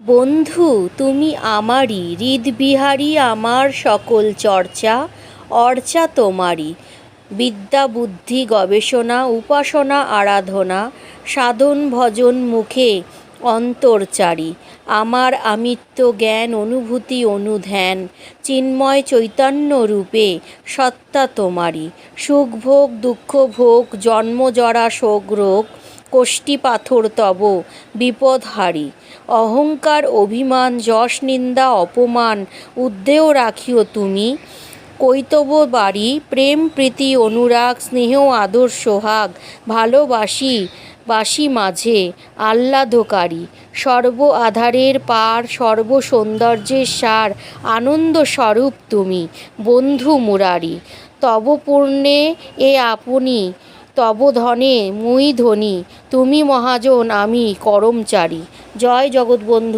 বন্ধু তুমি আমারই হৃদবিহারী, আমার সকল চর্চা অর্চা তোমারই। বিদ্যা বুদ্ধি গবেষণা উপাসনা আরাধনা সাধন ভজন মুখে অন্তর্চারী। আমার আমিত্ব জ্ঞান অনুভূতি অনুধ্যান চিন্ময় চৈতন্য রূপে সত্তা তোমারই। সুখ ভোগ দুঃখ ভোগ জন্মজরা শোক রোগ কোষ্ঠী পাথর তব বিপদহারী। অহংকার অভিমান যশ নিন্দা অপমান উদ্দেয় রাখিও তুমি। কৈতব বাড়ি প্রেম প্রীতি অনুরাগ স্নেহ আদর সোহাগ ভালোবাসি বাসি মাঝে আহ্লাদকারী। সর্ব আধারের পার সর্ব সৌন্দর্যের সার আনন্দ স্বরূপ তুমি বন্ধু মুরারি। তব পূর্ণে এ আপনি তব ধনে মুই ধনী তুমি মহাজন আমি করমচারী। জয় জগৎবন্ধু।